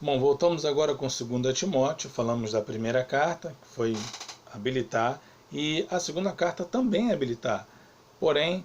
Bom, voltamos agora com 2 Timóteo, falamos da primeira carta, que foi habilitar, e a segunda carta também é habilitar. Porém,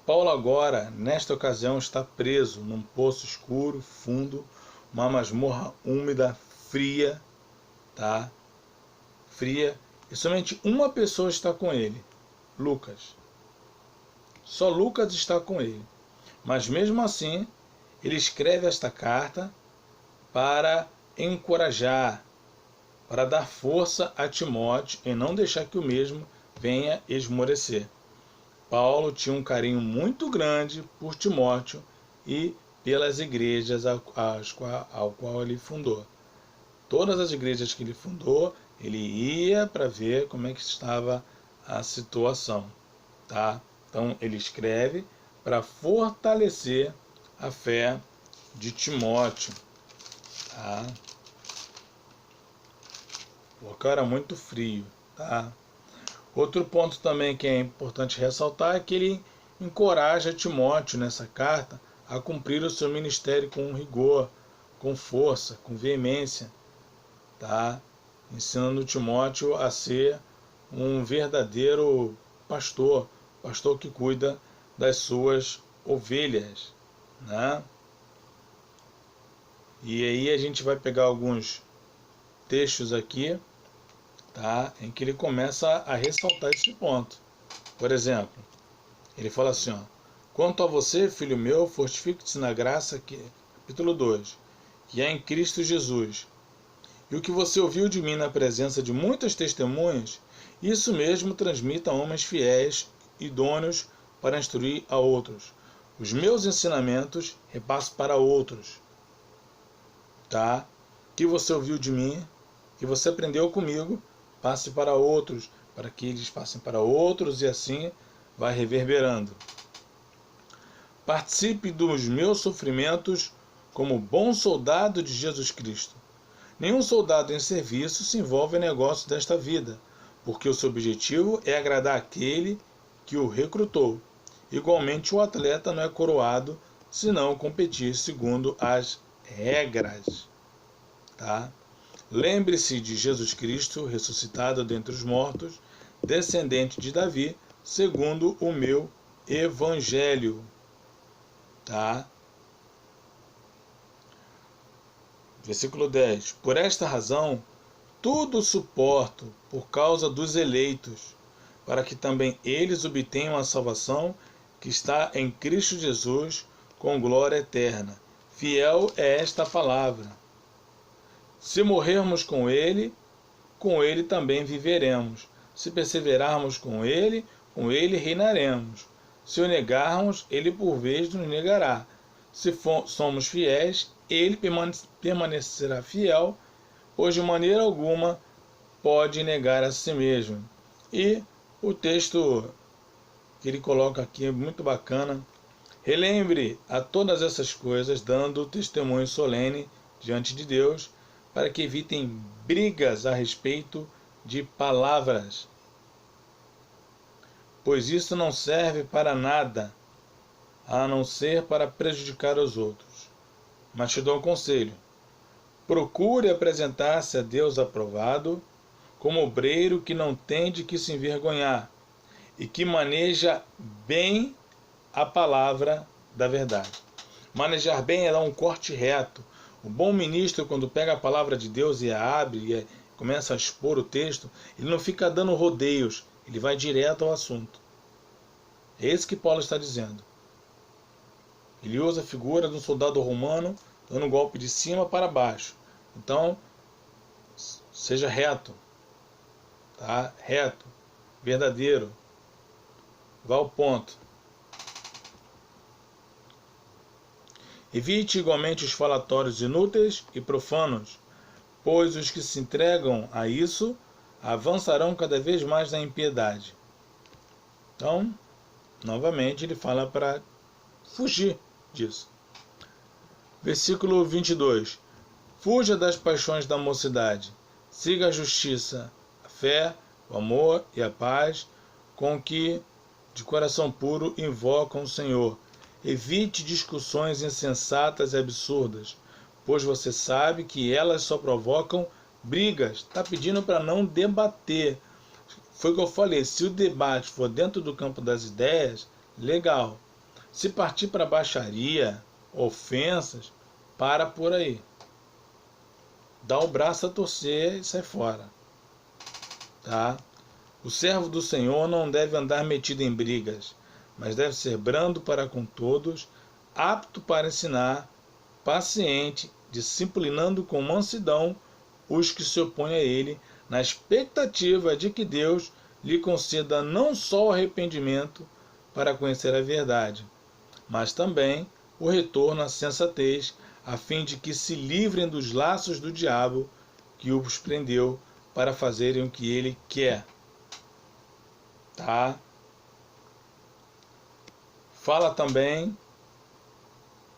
Paulo agora, nesta ocasião, está preso num poço escuro, fundo, uma masmorra úmida, fria, tá? Fria, e somente uma pessoa está com ele, Lucas. Só Lucas está com ele. Mas mesmo assim, ele escreve esta carta para encorajar, para dar força a Timóteo e não deixar que o mesmo venha esmorecer. Paulo tinha um carinho muito grande por Timóteo e pelas igrejas ao qual ele fundou. Todas as igrejas que ele fundou, ele ia para ver como é que estava a situação. Tá? Então ele escreve para fortalecer a fé de Timóteo. Tá? O local era muito frio. Tá? Outro ponto também que é importante ressaltar é que ele encoraja Timóteo nessa carta a cumprir o seu ministério com rigor, com força, com veemência, tá? Ensinando Timóteo a ser um verdadeiro pastor, pastor que cuida das suas ovelhas, né? E aí a gente vai pegar alguns textos aqui, tá? Em que ele começa a ressaltar esse ponto. Por exemplo, ele fala assim, ó: quanto a você, filho meu, fortifique-se na graça capítulo 2, que é em Cristo Jesus. E o que você ouviu de mim na presença de muitas testemunhas, isso mesmo transmita a homens fiéis, idôneos para instruir a outros. Os meus ensinamentos repasso para outros, tá? Que você ouviu de mim, que você aprendeu comigo, passe para outros, para que eles passem para outros e assim vai reverberando. Participe dos meus sofrimentos como bom soldado de Jesus Cristo. Nenhum soldado em serviço se envolve em negócios desta vida, porque o seu objetivo é agradar aquele que o recrutou. Igualmente, o atleta não é coroado se não competir segundo as regras. Tá? Lembre-se de Jesus Cristo, ressuscitado dentre os mortos, descendente de Davi, segundo o meu evangelho. Tá? Versículo 10. Por esta razão, tudo suporto por causa dos eleitos, para que também eles obtenham a salvação que está em Cristo Jesus com glória eterna. Fiel é esta palavra. Se morrermos com ele também viveremos. Se perseverarmos com ele reinaremos. Se o negarmos, ele por vez nos negará. Se somos fiéis, ele permanecerá fiel, pois de maneira alguma pode negar a si mesmo. E o texto que ele coloca aqui é muito bacana. Relembre a todas essas coisas, dando testemunho solene diante de Deus, para que evitem brigas a respeito de palavras, pois isso não serve para nada, a não ser para prejudicar os outros. Mas te dou um conselho: procure apresentar-se a Deus aprovado, como obreiro que não tem de que se envergonhar e que maneja bem a palavra da verdade. Manejar bem é dar um corte reto. O bom ministro, quando pega a palavra de Deus e a abre e começa a expor o texto, ele não fica dando rodeios, ele vai direto ao assunto. É isso que Paulo está dizendo. Ele usa a figura de um soldado romano dando um golpe de cima para baixo. Então, seja reto, tá? Reto, verdadeiro, vá ao ponto. Evite igualmente os falatórios inúteis e profanos, pois os que se entregam a isso avançarão cada vez mais na impiedade. Então, novamente, ele fala para fugir disso. Versículo 22. Fuja das paixões da mocidade, siga a justiça, a fé, o amor e a paz, com que de coração puro invocam o Senhor. Evite discussões insensatas e absurdas, pois você sabe que elas só provocam brigas. Está pedindo para não debater. Foi o que eu falei, se o debate for dentro do campo das ideias, legal. Se partir para baixaria, ofensas, para por aí. Dá o braço a torcer e sai fora. Tá? O servo do Senhor não deve andar metido em brigas, mas deve ser brando para com todos, apto para ensinar, paciente, disciplinando com mansidão os que se opõem a ele, na expectativa de que Deus lhe conceda não só o arrependimento para conhecer a verdade, mas também o retorno à sensatez, a fim de que se livrem dos laços do diabo que os prendeu para fazerem o que ele quer. Tá? Fala também,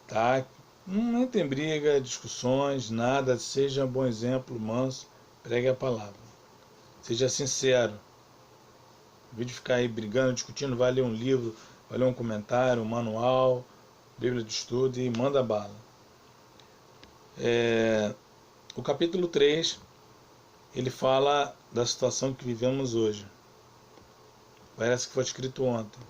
tá? Não entre em briga, discussões, nada, seja um bom exemplo, manso, pregue a palavra. Seja sincero. Em vez de ficar aí brigando, discutindo, vai ler um livro, vai ler um comentário, um manual, Bíblia de estudo e manda bala. O capítulo 3, ele fala da situação que vivemos hoje. Parece que foi escrito ontem.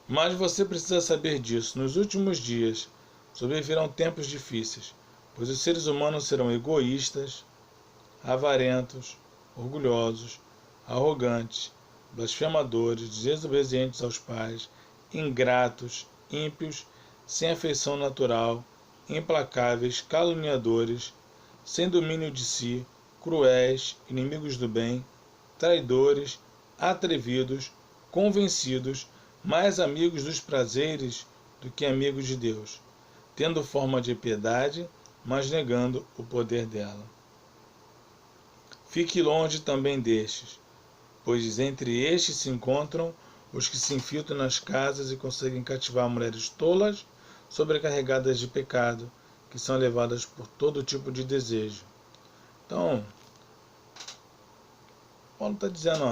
Mas você precisa saber disso. Nos últimos dias sobrevirão tempos difíceis, pois os seres humanos serão egoístas, avarentos, orgulhosos, arrogantes, blasfemadores, desobedientes aos pais, ingratos, ímpios, sem afeição natural, implacáveis, caluniadores, sem domínio de si, cruéis, inimigos do bem, traidores, atrevidos, convencidos, mais amigos dos prazeres do que amigos de Deus, tendo forma de piedade, mas negando o poder dela. Fique longe também destes, pois entre estes se encontram os que se infiltram nas casas e conseguem cativar mulheres tolas, sobrecarregadas de pecado, que são levadas por todo tipo de desejo. Então, Paulo está dizendo,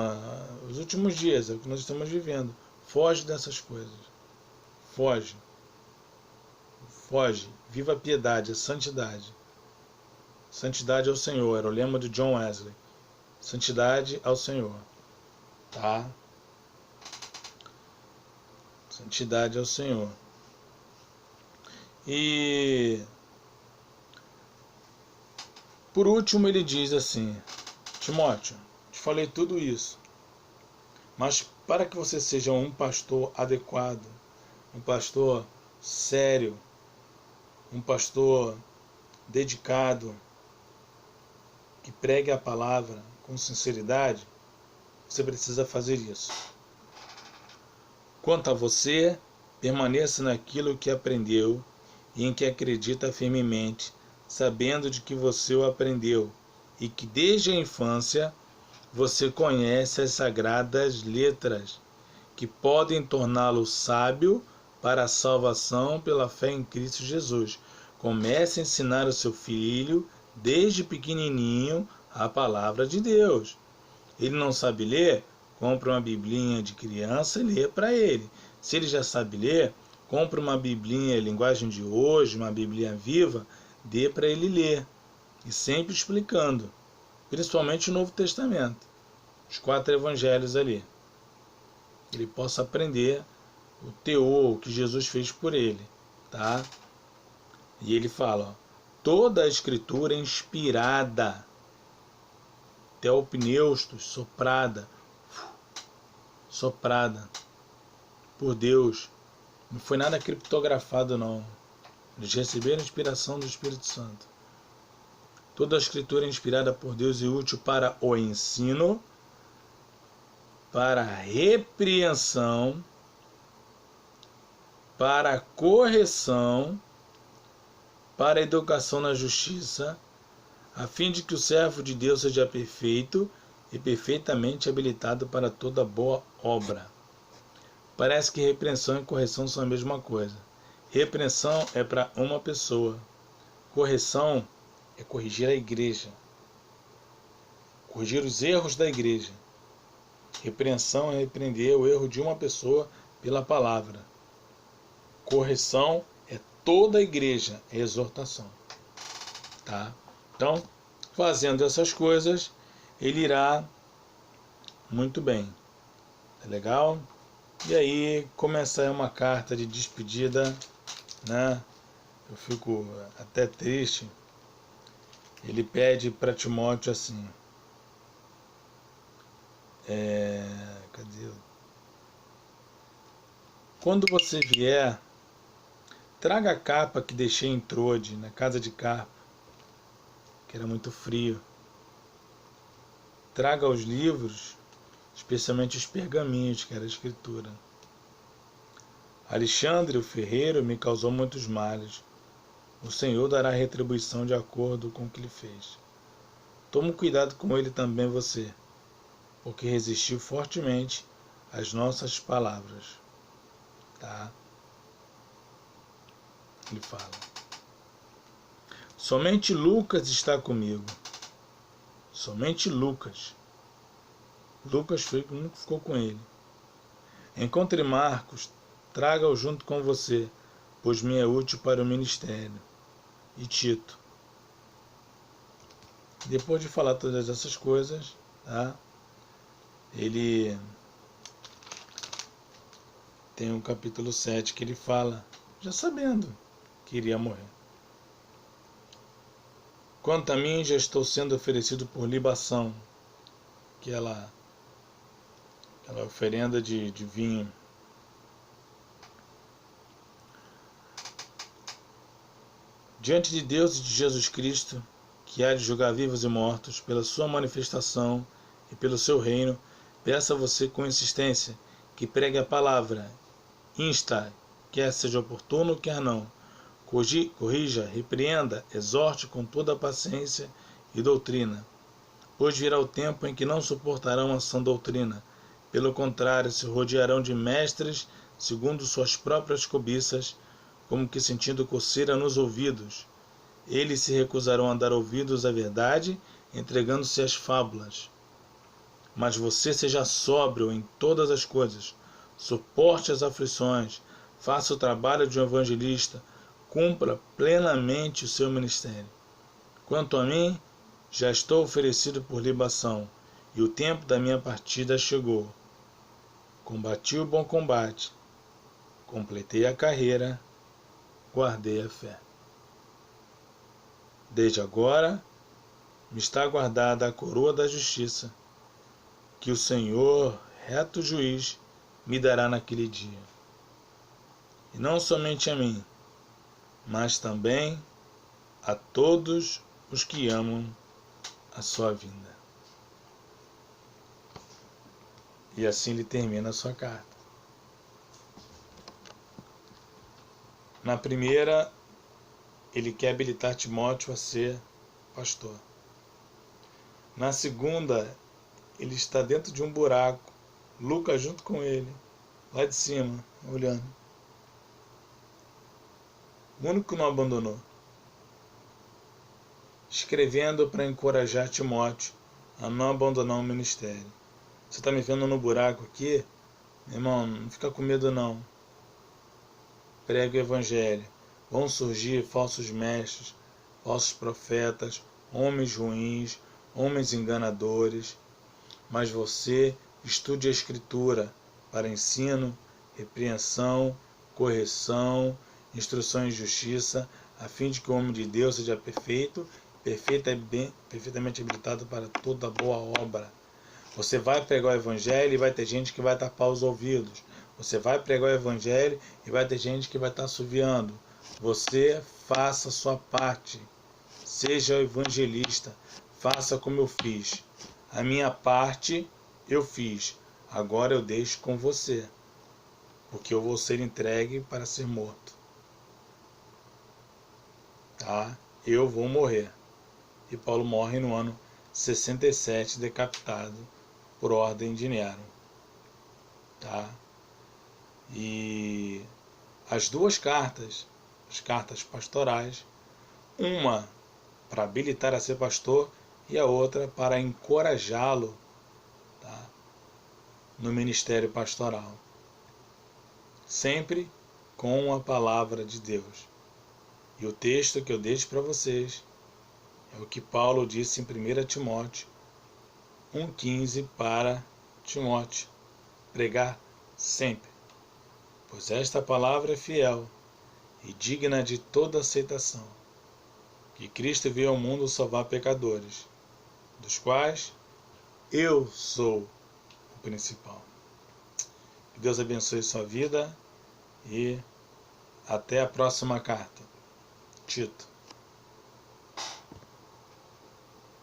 os últimos dias, é o que nós estamos vivendo. Foge dessas coisas. Foge. Foge. Viva a piedade, a santidade. Santidade ao Senhor. Era o lema de John Wesley. Santidade ao Senhor. Tá? Santidade ao Senhor. E por último ele diz assim: Timóteo, te falei tudo isso, mas para que você seja um pastor adequado, um pastor sério, um pastor dedicado, que pregue a palavra com sinceridade, você precisa fazer isso. Quanto a você, permaneça naquilo que aprendeu e em que acredita firmemente, sabendo de que você o aprendeu e que desde a infância você conhece as sagradas letras, que podem torná-lo sábio para a salvação pela fé em Cristo Jesus. Comece a ensinar o seu filho, desde pequenininho, a palavra de Deus. Ele não sabe ler? Compre uma biblinha de criança e lê para ele. Se ele já sabe ler, compre uma biblinha linguagem de hoje, uma biblinha viva, dê para ele ler. E sempre explicando, principalmente o Novo Testamento, os 4 evangelhos ali. Ele possa aprender o teor, o que Jesus fez por ele. Tá? E ele fala, toda a escritura é inspirada, teopneustos, soprada por Deus. Não foi nada criptografado, não. Eles receberam a inspiração do Espírito Santo. Toda a escritura é inspirada por Deus e útil para o ensino, para a repreensão, para a correção, para a educação na justiça, a fim de que o servo de Deus seja perfeito e perfeitamente habilitado para toda boa obra. Parece que repreensão e correção são a mesma coisa. Repreensão é para uma pessoa. Correção é corrigir a igreja. Corrigir os erros da igreja. Repreensão é repreender o erro de uma pessoa pela palavra. Correção é toda a igreja, é exortação. Tá? Então, fazendo essas coisas, ele irá muito bem. Tá legal? E aí, começar uma carta de despedida, né? Eu fico até triste. Ele pede para Timóteo assim, cadê? Quando você vier, traga a capa que deixei em Trode, na casa de Carpo, que era muito frio. Traga os livros, especialmente os pergaminhos, que era a escritura. Alexandre, o ferreiro, me causou muitos males. O Senhor dará retribuição de acordo com o que ele fez. Tome cuidado com ele também você, porque resistiu fortemente às nossas palavras. Tá? Ele fala. Somente Lucas está comigo. Somente Lucas. Lucas foi o único que ficou com ele. Encontre Marcos, traga-o junto com você, pois me é útil para o ministério. E Tito. Depois de falar todas essas coisas, tá? Ele tem um capítulo 7 que ele fala, já sabendo que iria morrer. Quanto a mim, já estou sendo oferecido por libação, aquela oferenda de vinho. Diante de Deus e de Jesus Cristo, que há de julgar vivos e mortos, pela sua manifestação e pelo seu reino, peço a você com insistência que pregue a palavra, insta, quer seja oportuno, quer não, corrija, repreenda, exorte com toda a paciência e doutrina. Pois virá o tempo em que não suportarão a sã doutrina, pelo contrário, se rodearão de mestres segundo suas próprias cobiças, como que sentindo coceira nos ouvidos. Eles se recusarão a dar ouvidos à verdade, entregando-se às fábulas. Mas você seja sóbrio em todas as coisas, suporte as aflições, faça o trabalho de um evangelista, cumpra plenamente o seu ministério. Quanto a mim, já estou oferecido por libação, e o tempo da minha partida chegou. Combati o bom combate, completei a carreira, guardei a fé. Desde agora me está guardada a coroa da justiça, que o Senhor, reto juiz, me dará naquele dia. E não somente a mim, mas também a todos os que amam a sua vinda. E assim ele termina a sua carta. Na primeira, ele quer habilitar Timóteo a ser pastor. Na segunda, ele está dentro de um buraco, Lucas junto com ele, lá de cima, olhando. O único que não abandonou. Escrevendo para encorajar Timóteo a não abandonar o ministério. Você está me vendo no buraco aqui? Meu irmão, não fica com medo não. Pregue o evangelho. Vão surgir falsos mestres, falsos profetas, homens ruins, homens enganadores. Mas você estude a Escritura para ensino, repreensão, correção, instrução em justiça, a fim de que o homem de Deus seja perfeito, perfeitamente habilitado para toda boa obra. Você vai pregar o evangelho e vai ter gente que vai tapar os ouvidos. Você vai pregar o evangelho e vai ter gente que vai estar assoviando. Você faça a sua parte. Seja evangelista. Faça como eu fiz. A minha parte eu fiz. Agora eu deixo com você. Porque eu vou ser entregue para ser morto. Tá? Eu vou morrer. E Paulo morre no ano 67, decapitado por ordem de Nero. Tá? E as duas cartas, as cartas pastorais, uma para habilitar a ser pastor e a outra para encorajá-lo, tá, no ministério pastoral. Sempre com a palavra de Deus. E o texto que eu deixo para vocês é o que Paulo disse em 1 Timóteo 1,15 para Timóteo: pregar sempre, pois esta palavra é fiel e digna de toda aceitação, que Cristo veio ao mundo salvar pecadores, dos quais eu sou o principal. Que Deus abençoe sua vida e até a próxima carta. Tito.